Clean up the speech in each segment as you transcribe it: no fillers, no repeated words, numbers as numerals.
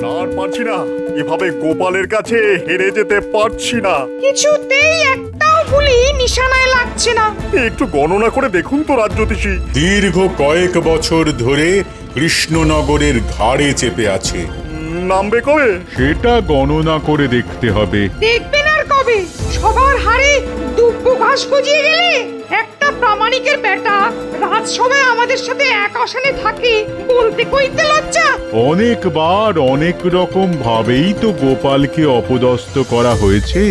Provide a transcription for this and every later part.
না আর পারছি না, এভাবে গোপালের কাছে হেরে যেতে পারছি না। কিছুতেই একটাও গুলি নিশানায় লাগছে না। একটু গণনা করে দেখুন তো রাজ্যতীষী। দীর্ঘ কয়েক বছর ধরে কৃষ্ণনগরের ঘাড়ে চেপে আছে। নামবে কবে? সেটা গণনা করে দেখতে হবে। দেখবেন আর কবে? সবার হাড়ে দুব্ব ঘাস গজিয়ে গেলে একটা প্রামাণিকের বেটা রাজসভায় আমাদের সাথে এক আসনে থাকে, বলতে কইতে লজ্জা। অনেকবার অনেক রকম ভাবেই তো গোপালকে অপদস্থ করা হয়েছে,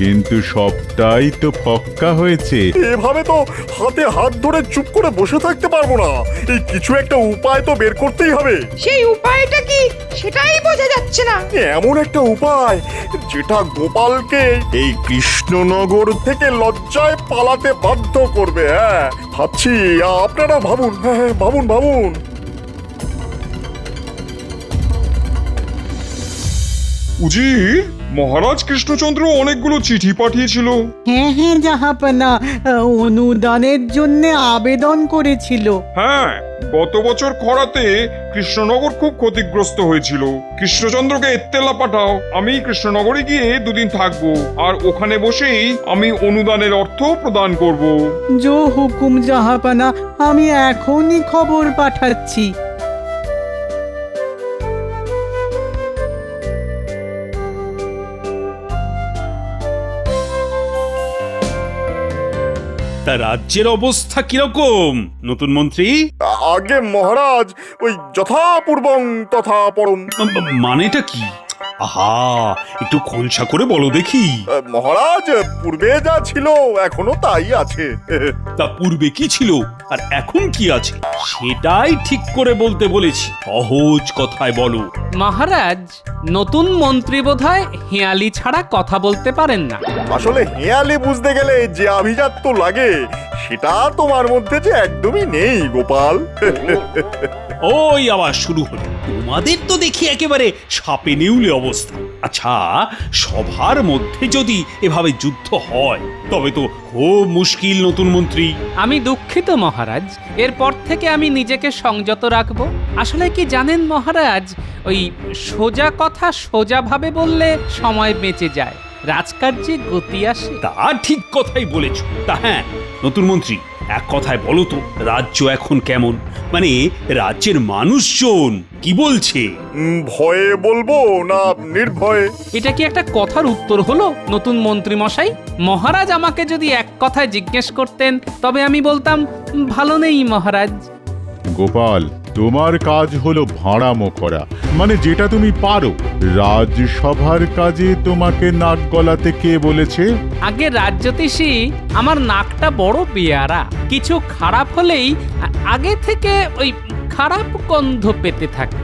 কিন্তু সবটাই তো ফক্কা হয়েছে। এভাবে তো হাতে হাত ধরে চুপ করে বসে থাকতে পারবো না। এই কিছু একটা উপায় তো বের করতেই হবে। সেই উপায়টা কি সেটাই বোঝা যাচ্ছে না। এমন একটা উপায় যেটা গোপালকে এই কৃষ্ণনগর থেকে লজ্জায় পালাতে বাধ্য করবে। হ্যাঁ ভাবছি, আপনারা ভাবুন। হ্যাঁ ভাবুন ভাবুন। উজির, মহারাজ কৃষ্ণচন্দ্র অনেকগুলো চিঠি পাঠিয়েছিল। হ্যাঁ হ্যাঁ জাহাপনা, অনুদানের জন্য আবেদন করেছিল। হ্যাঁ, গত বছর খরাতে কৃষ্ণনগর খুব ক্ষতিগ্রস্ত হয়েছিল। কৃষ্ণচন্দ্রকে এত্তেলা পাঠাও, আমি কৃষ্ণনগরে গিয়ে দুদিন থাকবো, আর ওখানে বসেই আমি অনুদানের অর্থ প্রদান করব। জো হুকুম জাহাপনা, আমি এখনই খবর পাঠাচ্ছি। তা রাজ্যের অবস্থা কিরকম নতুন মন্ত্রী? আগে মহারাজ, ওই যথাপূর্বং তথা পরম। মানেটা কি? আহা, একটু খোলসা করে বলো দেখি। মহারাজ, পূর্বে যা ছিল এখনো তাই আছে। তা পূর্বে কি ছিল আর এখন কি আছে সেটাই ঠিক করে বলতে বলেছি, সহজ কথায় বলো। মহারাজ, নতুন মন্ত্রী বোধহয় হেয়ালি ছাড়া কথা বলতে পারেন না। আসলে হেয়ালি বুঝতে গেলে যে আভিজাত্য লাগে সেটা তোমার মধ্যে যে একদমই নেই গোপাল। ওই আবার শুরু হলো, তোমাদের তো দেখি একেবারে সাপে নেউলে অবস্থা। আচ্ছা, সভার মধ্যে যদি এভাবে যুদ্ধ হয় তবে তো খুব মুশকিল নতুন মন্ত্রী। আমি দুঃখিত মহারাজ, এরপর থেকে আমি নিজেকে সংযত রাখব। আসলে কি জানেন মহারাজ, ওই সোজা কথা সোজাভাবে বললে সময় বেঁচে যায়, রাজকার্যে গতি আসে। তা ঠিক কথাই বলেছ। তা হ্যাঁ নতুন মন্ত্রী, এক কথায় বলো তো, রাজ্য এখন কেমন? মানে রাজ্যের মানুষজন কি বলছে? ভয়ে বলবো না নির্ভয়ে? এটা কি একটা কথার উত্তর হলো নতুন মন্ত্রী মশাই? মহারাজ আমাকে যদি এক কথায় জিজ্ঞেস করতেন তবে আমি বলতাম ভালো নেই মহারাজ। গোপাল, তোমার কাজ হলো ভাঁড়ামো করা, মানে যেটা তুমি পারো। রাজসভার কাজে তোমাকে নাক গলাতে কে বলেছে? আগে রাজ্যতীষী, আমার নাকটা বড় বেয়ারা, কিছু খারাপ হলেই আগে থেকে ওই খারাপ গন্ধ পেতে থাকে।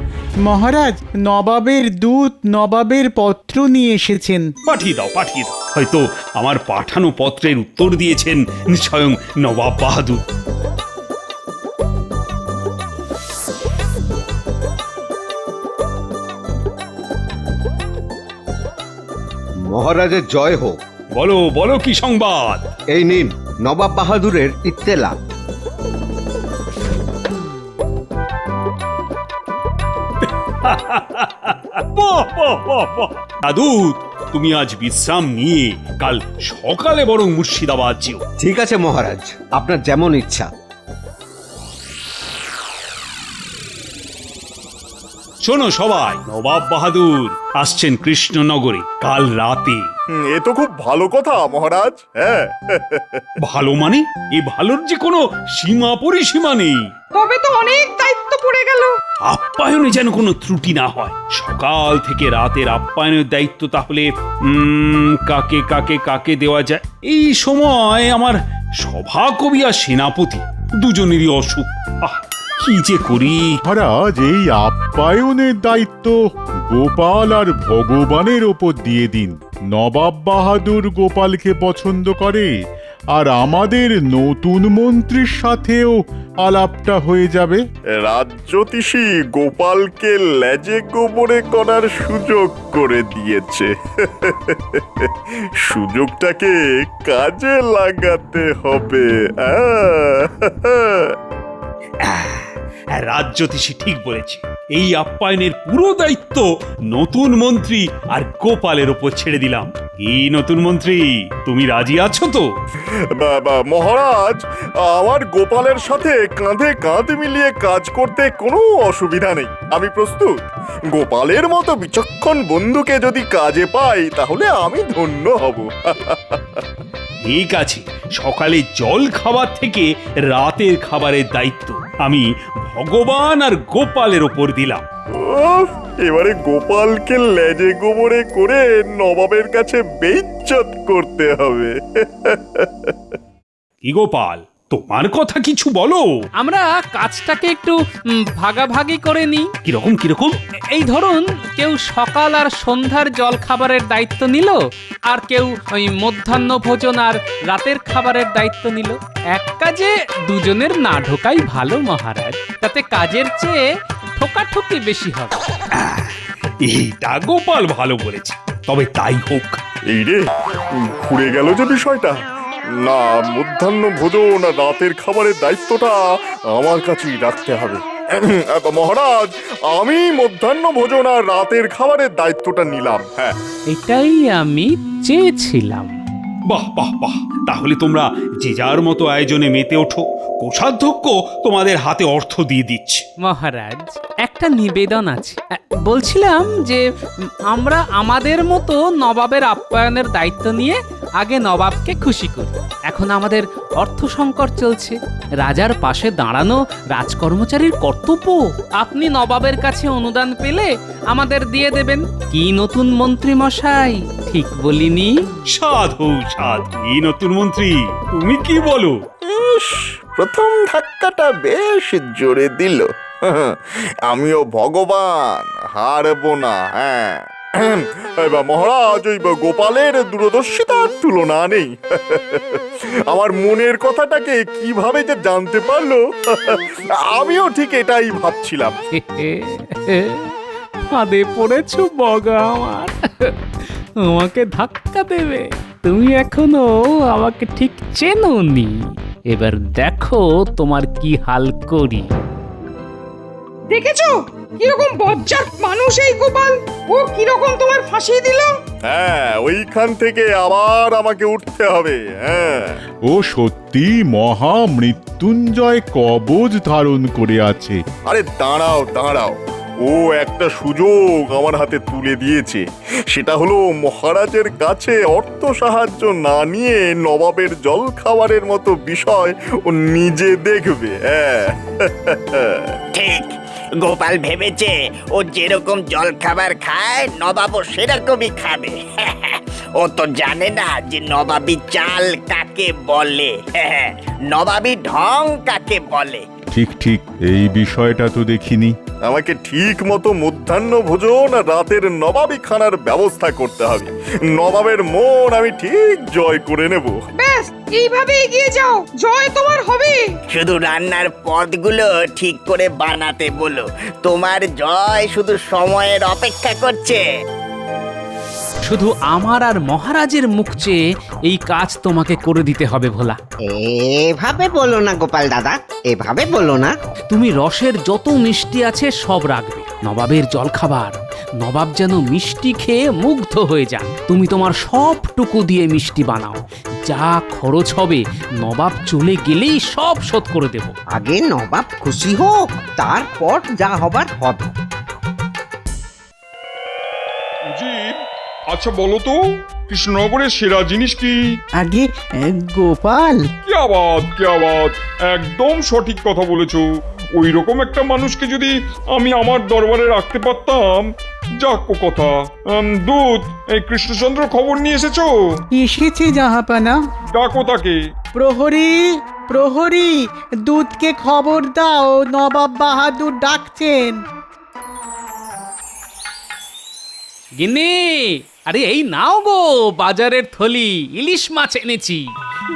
মহারাজ, নবাবের দূত নবাবের পত্র নিয়ে এসেছেন। পাঠিয়ে দাও, পাঠিয়ে দাও। হয়তো আমার পাঠানো পত্রের উত্তর দিয়েছেন স্বয়ং নবাব বাহাদুর। মহারাজের জয় হোক। বলো বলো, কি সংবাদ? এই নিন নবাব বাহাদুরের ইত্তেলা। বাহ, বাহ, বাহ, বাহ। দাদু, তুমি আজ বিশ্রাম নিয়ে কাল সকালে বরং মুর্শিদাবাদ যেও। ঠিক আছে মহারাজ, আপনার যেমন ইচ্ছা। শোনো সবাই, নবাব বাহাদুর আসছেন কৃষ্ণনগরে কাল রাতে। এ তো খুব ভালো কথা মহারাজ। হ্যাঁ, ভালো মানে? এ ভালোর যে কোনো সীমা পরিসীমা নেই। তবে তো অনেক দায়িত্ব পড়ে গেল। আপ্যায়নে যেন কোনো ত্রুটি না হয়। সকাল থেকে রাতের আপ্যায়নের দায়িত্ব তাহলে কাকে কাকে কাকে দেওয়া যায়? এই সময় আমার সভাকবি আর সেনাপতি দুজনেরই অসুখ। কি যে করি। মহারাজ, এই আপ্যায়নের দায়িত্ব গোপাল আর ভগবানের ওপর দিয়ে দিন। নবাব বাহাদুর গোপালকে পছন্দ করে, আর আমাদের নতুন মন্ত্রীর সাথেও আলাপটা হয়ে যাবে। রাজ্যতীষী গোপালকে লেজে গোবরে করার সুযোগ করে দিয়েছে। সুযোগটাকে কাজে লাগাতে হবে। রাজ্যতীষী ঠিক বলেছে। এই আপ্যায়নের পুরো দায়িত্ব নতুন মন্ত্রী আর গোপালের ওপর ছেড়ে দিলাম। কি নতুন মন্ত্রী, তুমি রাজি আছো তো? মহারাজ, আমার গোপালের সাথে কাঁধে কাঁধ মিলিয়ে কাজ করতে কোনো অসুবিধা নেই, আমি প্রস্তুত। গোপালের মতো বিচক্ষণ বন্ধুকে যদি কাজে পাই তাহলে আমি ধন্য হব। ঠিক আছে, সকালে জল খাবার থেকে রাতের খাবারের দায়িত্ব আমি ভগবান আর গোপালের ওপর দিলাম। উফ, এবারে গোপালকে লেজে গোবরে করে নবাবের কাছে বেইজ্জত করতে হবে। কি গোপাল, তোমার কথা কিছু বলো। আমরা কাজটাকে একটু ভাগাভাগি করে নিই। কিরকম কিরকম? এই ধরুন, কেউ সকাল আর সন্ধ্যার জল খাবারের দায়িত্ব নিল, আর কেউ ওই মধ্যাহ্ন ভোজন আর রাতের খাবারের দায়িত্ব নিল। এক কাজে দুজনের না ঢোকাই ভালো মহারাজ, তাতে কাজের চেয়ে ঠোকাঠুকি বেশি হবে। এইটা গোপাল ভালো বলেছে, তবে তাই হোক। এই রে, ঘুরে গেল যে বিষয়টা। না, মধ্যাহ্ন ভোজন আর রাতের খাবারের দায়িত্বটা আমার কাছেই রাখতে হবে। মহারাজ, আমি মধ্যাহ্ন ভোজন আর রাতের খাবারের দায়িত্বটা নিলাম। হ্যাঁ, এটাই আমি চেয়েছিলাম। বাহ বাহ বাহ, তাহলে তোমরা যে যার মতো আয়োজনে মেতে ওঠো। কোষাধ্যক্ষ তোমাদের হাতে অর্থ দিয়ে দিচ্ছে। মহারাজ, একটা নিবেদন আছে। বলছিলাম যে আমরা আমাদের মতো নবাবের আপ্যায়নের দায়িত্ব নিয়ে আগে নবাবকে খুশি করি। এখন আমাদের অর্থ সংকট চলছে, রাজার পাশে দাঁড়ানো রাজকর্মচারীর কর্তব্য। আপনি নবাবের কাছে অনুদান পেলে আমাদের দিয়ে দেবেন। কি নতুন মন্ত্রী মশাই, ঠিক বলিনি? সাধু সাধু, এই নতুন মন্ত্রী, তুমি কি বলো? ইস, প্রথম ধাক্কাটা বেশ জোরে দিল। আমিও ভগবান, হারবো না। হ্যাঁ, এবার মহারাজ, ওই গোপালের দূরদর্শিতার তুলনা নেই। আমার মনের কথাটাকে কিভাবে যে জানতে পারলো, আমিও ঠিক এটাই ভাবছিলাম। ফাঁদে পড়েছ বগা আমার, আমাকে ধাক্কা দেবে। তুমি এখনো আমাকে ঠিক চেনোনি, এবার দেখো তোমার কি হাল করি। দেখেছো কিরকম বজ্জাত মানুষ এই গোপাল, ও কিরকম তোমার ফাঁসিয়ে দিল। হ্যাঁ, ওইখান থেকে আবার আমাকে উঠতে হবে। হ্যাঁ, ও সত্যি মহা মৃত্যুঞ্জয় কবচ ধারণ করে আছে। আরে দাঁড়াও দাঁড়াও, ও একটা সুযোগ আমার হাতে তুলে দিয়েছে। সেটা হলো, মহারাজের কাছে অর্থ সাহায্য না নিয়ে নবাবের জল খাবারের মতো বিষয় ও নিজে দেখবে। হ্যাঁ, ঠিক, গোপাল ভেবেছে ও যেরকম জল খাবার খায় নবাবও সেরকমই খাবে। ও তো জানে না যে নবাবী চাল কাকে বলে, নবাবী ঢং কাকে বলে। ঠিক ঠিক, এই বিষয়টা তো দেখিনি। আমাকে ঠিক মতো মধ্যাহ্ন ভোজন আর রাতের নবাবী খানার ব্যবস্থা করতে হবে। নবাবের মন আমি ঠিক জয় করে নেব। ব্যাস, এইভাবে এগিয়ে যাও, জয় তোমার হবে। শুধু রান্নার পদগুলো ঠিক করে বানাতে বলো, তোমার জয় শুধু সময়ের অপেক্ষা করছে। শুধু আমার আর মহারাজের মুখ চেয়ে এই কাজ তোমাকে করে দিতে হবে ভোলা। এভাবে বলো না গোপাল দাদা, এভাবে বলো না। তুমি রসের যত মিষ্টি আছে সব রাখবে। নবাবের জলখাবার, নবাব যেন মিষ্টি খেয়ে মুগ্ধ হয়ে যান। তুমি তোমার সবটুকু দিয়ে মিষ্টি বানাও। যা খরচ হবে নবাব চলে গেলেই সব শোধ করে দেব। আগে নবাব খুশি হোক, তারপর যা হবার হবে। উজির, আচ্ছা বলো তো, কৃষ্ণনগরের সেরা জিনিস কি? আগে গোপাল, কি আবাদ, কি আবাদ, একদম সঠিক কথা বলেছো। ওই রকম একটা মানুষকে যদি আমি আমার দরবারে রাখতে পারতাম। যাক ও কথা। দূত, এই কৃষ্ণচন্দ্র খবর নিয়ে এসেছো? এসেছে জাহাপানা। ডাকো তাকে। প্রহরী, প্রহরী, দূতকে খবর দাও, নবাব বাহাদুর ডাকছেন। গিন্নি, আরে এই নাও গো বাজারের থলি, ইলিশ মাছ এনেছি,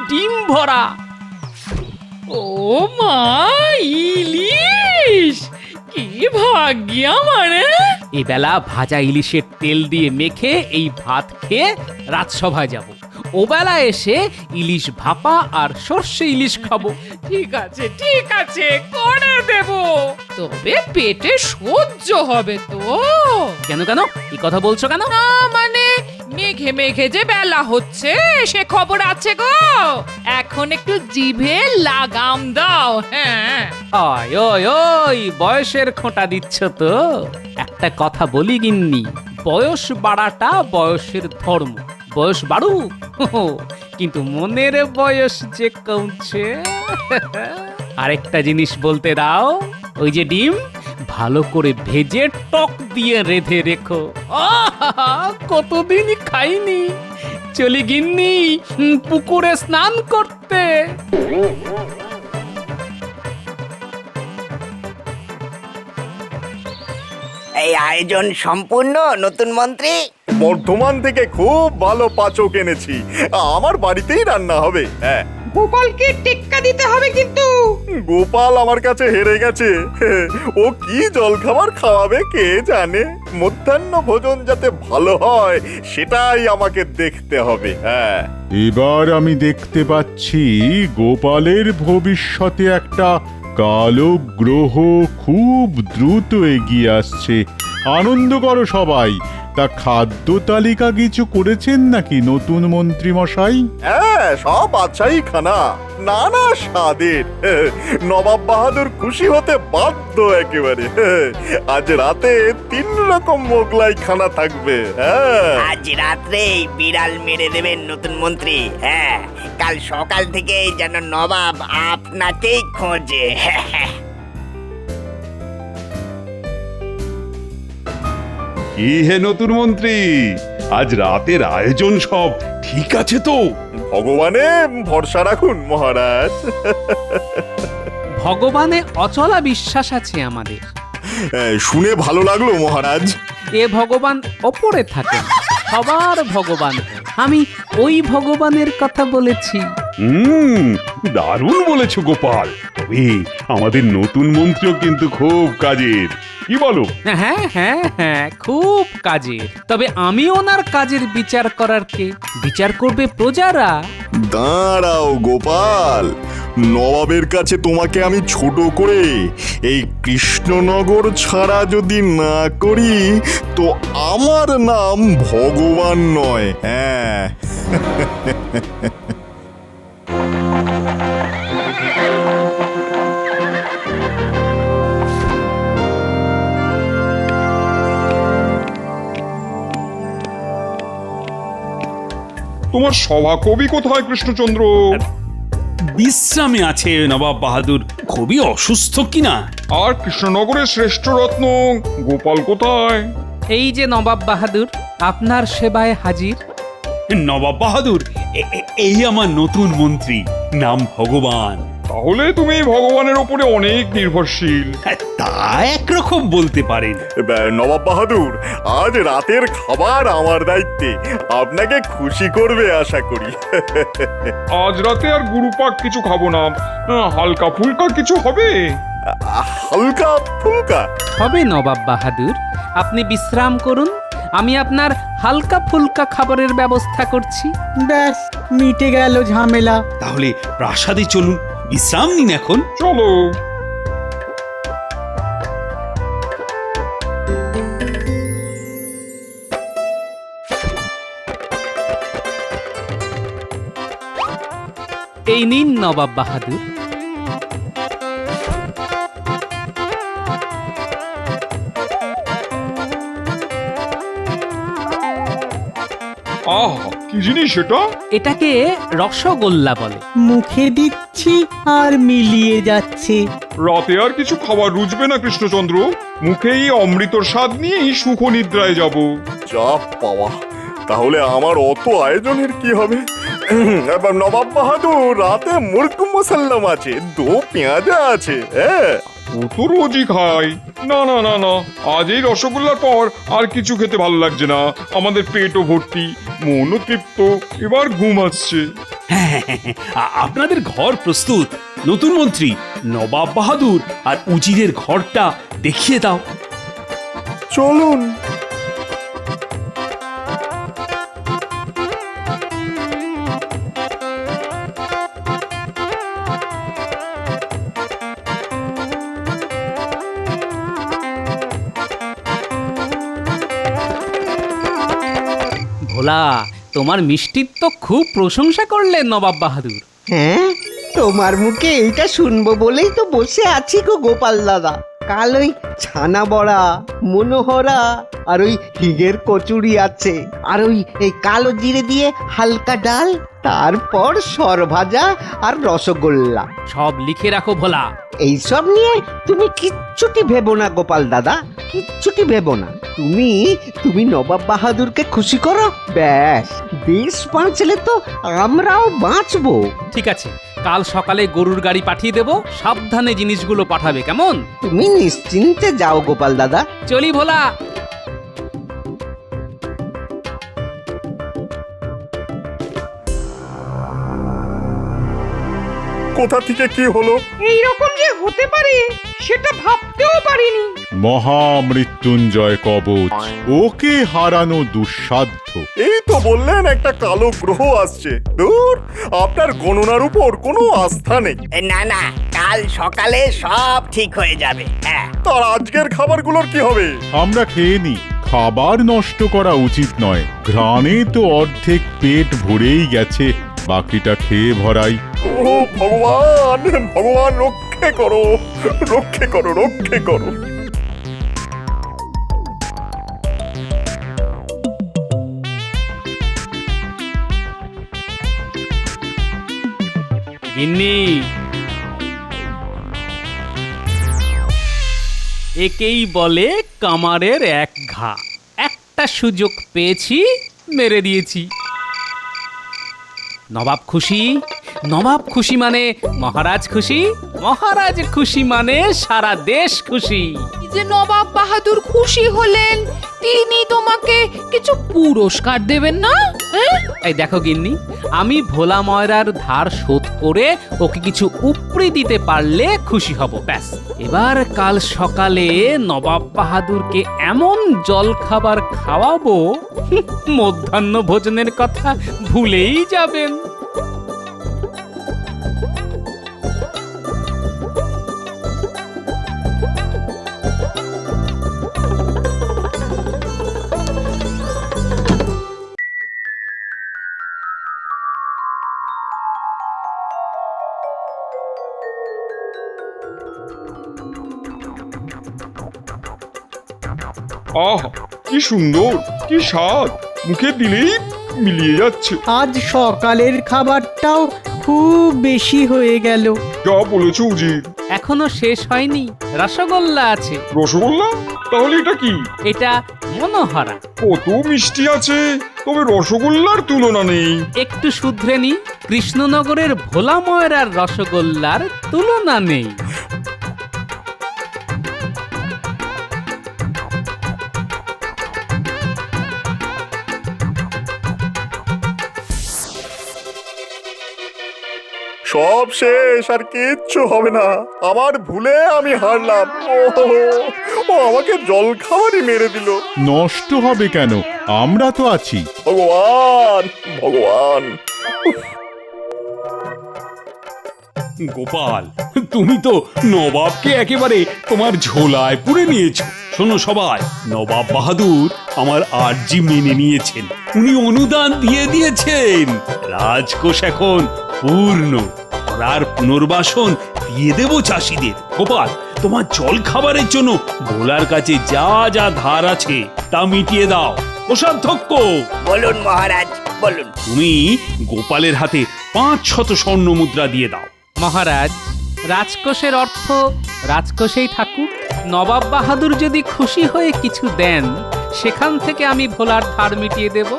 ডিম ভরা। ও মা, ইলিশ! কি ভাগ্য আমার! এবেলা ভাজা ইলিশের তেল দিয়ে মেখে এই ভাত খেয়ে রাজসভায় যাব। ওবেলা এসে ইলিশ ভাপা আর সর্ষে ইলিশ খাবো। ঠিক আছে করে দেব, তবে পেটে সহ্য হবে তো। কেন কেন এই কথা বলছো কেন? না মানে মেঘে মেঘে যে বেলা হচ্ছে সে খবর আছে গো, এখন একটু জিভে লাগাম দাও। হ্যাঁ ওই ওই ওই বয়সের খোঁটা দিচ্ছ তো। একটা কথা বলি গিন্নি, বয়স বাড়াটা বয়সের ধর্ম। বয়স বাড়ুক, কিন্তু মনের বয়স যে কমছে। আরেকটা জিনিস বলতে দাও, ওই যে ডিম ভালো করে ভেজে টক দিয়ে রেঁধে রেখো। আহা, কতদিন খাইনি। চলি গিন্নি পুকুরে স্নান করতে। এই আয়োজন সম্পূর্ণ নতুন মন্ত্রী। বর্ধমান থেকে খুব ভালো পাচক এনেছি, আমার বাড়িতেই রান্না হবে। হ্যাঁ, গোপালকে টেক্কা দিতে হবে কিন্তু। গোপাল আমার কাছে হেরে গেছে। ও কি জলখাবার খাওয়াবে কে জানে। মধ্যাহ্ন ভোজন যাতে ভালো হয় সেটাই আমাকে দেখতে হবে। হ্যাঁ, এবার আমি দেখতে পাচ্ছি গোপালের ভবিষ্যতে একটা কালো গ্রহ খুব দ্রুত এগিয়ে আসছে। আনন্দ করো সবাই। তা খাদ্য তালিকা কিছু করেছেন নাকি নতুন মন্ত্রী মশাই? হ্যাঁ, সব বাদশাহী খানা, নানা স্বাদের। নবাব বাহাদুর খুশি হতে বাধ্য একেবারে। আজ রাতে 3 রকম মোগলাই খানা থাকবে। হ্যাঁ, আজ রাত্রেই বিড়াল মেরে দেবেন নতুন মন্ত্রী। হ্যাঁ, কাল সকাল থেকে যেন নবাব আপনাকেই খোঁজে। কি হে নতুন মন্ত্রী, আজ রাতের আয়োজন সব ঠিক আছে তো? ভগবানে ভরসা রাখুন মহারাজ। ভগবানে অচলা বিশ্বাস আছে আমাদের। শুনে ভালো লাগলো মহারাজ। এ ভগবান ওপরে থাকেন, সবার ভগবান। আমি ওই ভগবানের কথা বলেছি। দারুণ বলেছো গোপাল। তবে আমাদের নতুন মন্ত্রীও কিন্তু খুব কাজের, কি বলো? হ্যাঁ হ্যাঁ হ্যাঁ, খুব কাজের। তবে আমি ওনার কাজের বিচার করার কে? বিচার করবে প্রজারা। দাঁড়াও গোপাল, নবাবের কাছে তোমাকে আমি ছোট করে এই কৃষ্ণনগর ছাড়া যদি না করি তো আমার নাম ভগবান নয়। হ্যাঁ, তোমার সভাকবি কোথায় কৃষ্ণচন্দ্র? বিশ্রামে আছে নবাব বাহাদুর, খুবই অসুস্থ কিনা। আর কৃষ্ণনগরের শ্রেষ্ঠ রত্ন গোপাল কোথায়? এই যে নবাব বাহাদুর, আপনার সেবায় হাজির। নবাব বাহাদুর এই আমার নতুন মন্ত্রী, নাম ভগবান। তাহলে তুমি ভগবানের ওপরে অনেক নির্ভরশীল। তা একরকম বলতে পারেন। নবাব বাহাদুর, আজ রাতের খাবার আমার দায়িত্বে, আপনাকে খুশি করবে আশা করি। আজ রাতে আর গুরুপাক কিছু খাবো না, হালকা ফুলকা কিছু হবে। হালকা ফুলকা হবে নবাব বাহাদুর, আপনি বিশ্রাম করুন। আমি আপনার হালকা ফুলকা খাবারের ব্যবস্থা করছি। ব্যাস মিটে গেল ঝামেলা। তাহলে প্রাসাদে চলুন, বিশ্রাম নিন এখন। চলো। এই নিন নবাব বাহাদুর। আহ, কি জিনিস এটা? এটাকে রসগোল্লা বলে। মুখে দিচ্ছি আর মিলিয়ে যাচ্ছে। রাতে আর কিছু খাবার রুচবে না কৃষ্ণচন্দ্র, মুখেই অমৃতর স্বাদ নিয়েই সুখ নিদ্রায় যাব। যা পাওয়া, তাহলে আমার অত আয়োজনের কি হবে? নবাব বাহাদুর, রাতে মুরগ মুসাল্লাম আছে, দো পেঁয়াজা আছে। হ্যাঁ, ও তো রোজই খাই। না না না না, আজ এই রসগোল্লার পর আর কিছু খেতে ভালো লাগছে না। আমাদের পেটও ভর্তি, মনও তৃপ্ত, এবার ঘুম আসছে। হ্যাঁ, আপনাদের ঘর প্রস্তুত। নতুন মন্ত্রী, নবাব বাহাদুর আর উজিরের ঘরটা দেখিয়ে দাও। চলুন। ভোলা, তোমার মিষ্টির তো খুব প্রশংসা করলেন নবাব বাহাদুর। হ্যাঁ, তোমার মুখে এইটা শুনবো বলেই তো বসে আছি গো গোপাল দাদা। কাল ওই ছানা বড়া, মনোহরা আর ওই হিগের কচুরি আছে, আর ওই এই কালো জিরে দিয়ে হালকা ডাল, তারপর সরভাজা আর রসগোল্লা। সব লিখে রাখো ভোলা। এইসব নিয়ে তুমি কিচ্ছুটি ভেবো না গোপাল দাদা, কিচ্ছুটি ভেবো না। তুমি নবাব বাহাদুরকে খুশি করো, ব্যাস দেশ বাঁচলে তো আমরাও বাঁচবো। ঠিক আছে, কাল সকালে গরুর গাড়ি পাঠিয়ে দেব, সাবধানে জিনিসগুলো পাঠাবে, কেমন? তুমি নিশ্চিন্তে যাও গোপাল দাদা। চলি ভোলা। কোথা থেকে কি হলো? এই রকম যে হতে পারে সেটা ভাবতেও পারিনি। মহামৃত্যুঞ্জয় কবচ, ওকে হারানো দুঃসাধ্য। এই তো বললেন একটা কালো গ্রহ আসছে। দূর, আপনার গণনার উপর কোনো আস্থা নেই। না না, কাল সকালে সব ঠিক হয়ে যাবে। হ্যাঁ, তার আজকের খাবারগুলোর কি হবে? আমরা খেয়ে নি, খাবার নষ্ট করা উচিত নয়। ঘ্রাণে তো অর্ধেক পেট ভরেই গেছে, বাকিটা খেয়ে ভরাই। ও ভগবান, ভগবান রক্ষে করো, রক্ষে করো, রক্ষে করো। গিন্নি, একেই বলে কামারের এক ঘা। একটা সুযোগ পেয়েছি, মেরে দিয়েছি। নবাব খুশি, নবাব খুশি মানে মহারাজ খুশি, মহারাজ খুশি মানে সারা দেশ খুশি। যে নবাব বাহাদুর খুশি হলেন, তিনি তোমাকে কিছু পুরস্কার দেবেন না? এই দেখো গিন্নি, আমি ভোলা ময়রার ধার শোধ করে ওকে কিছু উপরি দিতে পারলে খুশি হব, ব্যাস। এবার কাল সকালে নবাব বাহাদুরকে এমন জল খাবার খাওয়াবো, মধ্যাহ্ন ভোজনের কথা ভুলেই যাবেন। আহ, কি সুন্দর, কি স্বাদ, মুখে দিলেই মিলিয়ে যাচ্ছে। আজ সকালের খাবারটাও খুব বেশি হয়ে গেল। যা বলেছো উজির। এখনো শেষ হয়নি, রসগোল্লা আছে। রসগোল্লা? তাহলে এটা কি? এটা মনোহরা। কত মিষ্টি আছে, তবে রসগোল্লার তুলনা নেই। একটু শুধরে নি, কৃষ্ণনগরের ভোলা ময়রার রসগোল্লার তুলনা নেই। সব শেষ, আর কিচ্ছু হবে না। আমার ভুলে আমি হারলাম। ও আমাকে জল খাবারই মেরে দিল। নষ্ট হবে কেন, আমরা তো আছি। ভগবান, ভগবান। গোপাল, তুমি তো নবাবকে একেবারে তোমার ঝোলায় পুরে নিয়েছো। শোনো সবাই, নবাব বাহাদুর আমার আর্জি মেনে নিয়েছেন, উনি অনুদান দিয়ে দিয়েছেন। রাজকোষ এখন পূর্ণ, আর পুনর্বাসন দিয়ে দেব চাষিদের। গোপাল, তোমার জল খাবারের জন্য ভোলার কাছে যা যা ধার আছে তা মিটিয়ে দাও। কোষাধ্যক্ষ, বলুন মহারাজ, বলুন। তুমি গোপালের হাতে 500 স্বর্ণ মুদ্রা দিয়ে দাও। মহারাজ, রাজকোষের অর্থ রাজকোষেই থাকুক। নবাব বাহাদুর যদি খুশি হয়ে কিছু দেন, সেখান থেকে আমি ভোলার ধার মিটিয়ে দেব।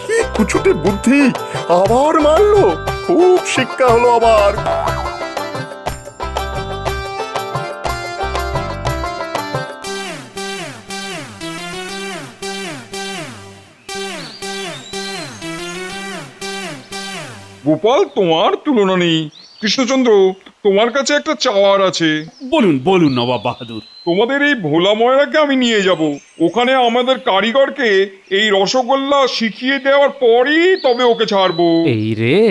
কি কুছুটে বুদ্ধি, আবার মারলো। খুব শিক্ষা হলো আবার। গোপাল, তোমার তুলনা নেই। কৃষ্ণচন্দ্র, তোমার কাছে একটা চাওয়ার আছে। বলুন বলুন নবাব বাহাদুর। তোমাদের এই ভোলা ময়রাকে আমি নিয়ে যাব, ওখানে আমাদের কারিগরকে এই রসগোল্লা শিখিয়ে দেওয়ার পরই তবে ওকে ছাড়বো। এই রে,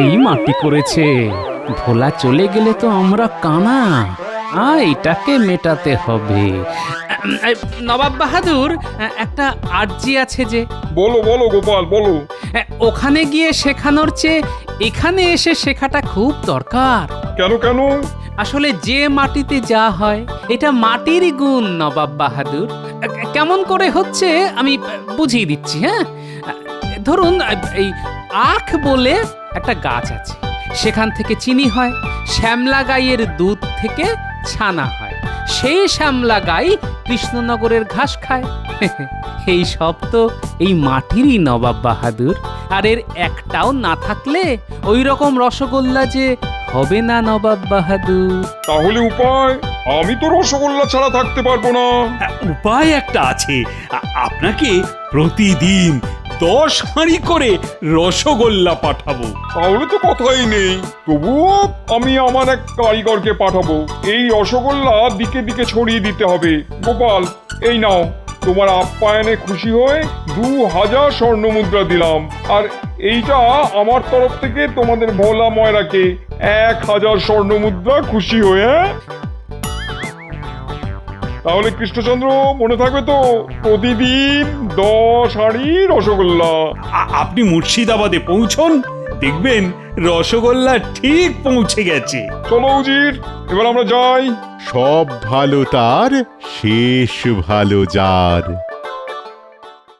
এই মাটি করেছে। ভোলা চলে গেলে তো আমরা কানা, এটাকে মেটাতে হবে। নবাব বাহাদুর, একটা আর্জি আছে যে। বলো বলো গোপাল বলো। ওখানে গিয়ে শেখানোর চেয়ে এখানে এসে শেখাটা খুব দরকার। কেন কেন? আসলে যে মাটিতে যা হয় এটা মাটিরই গুণ নবাব বাহাদুর। কেমন করে হচ্ছে আমি বুঝিয়ে দিচ্ছি। হ্যাঁ, ধরুন এই আখ বলে একটা গাছ আছে, সেখান থেকে চিনি হয়, শ্যামলা গাইয়ের দুধ থেকে ছানা হয়, সেই শ্যামলা গাই কৃষ্ণনগরের ঘাস খায়। এই সব তো এই মাটিরই নবাব বাহাদুর। আর এর একটাও না থাকলে ওই রকম রসগোল্লা যে হবে না নবাব বাহাদুর। তাহলে উপায়? আমি তো রসগোল্লা ছাড়া থাকতে পারবো না। উপায় একটা আছে, আপনাকে প্রতিদিন 10 হাঁড়ি করে রসগোল্লা পাঠাবো। তাহলে তো কথাই নেই। তবুও আমি আমার এক কারিগরকে পাঠাবো, এই রসগোল্লা দিকে দিকে ছড়িয়ে দিতে হবে। গোপাল, এই নাও, তোমার আপ্যায়নে খুশি হয়ে 2000 স্বর্ণ মুদ্রা দিলাম। আর এইটা আমার তরফ থেকে তোমাদের ভোলা ময়রাকে 1000 স্বর্ণ মুদ্রা খুশি হয়ে। তাহলে কৃষ্ণচন্দ্র, মনে থাকবে তো, প্রতিদিন 10 হাঁড়ি রসগোল্লা। আপনি মুর্শিদাবাদে পৌঁছন, দেখবেন রসগোল্লা ঠিক পৌঁছে গেছে। চলো উজির, এবার আমরা যাই। সব ভালো তার, শেষ ভালো যার।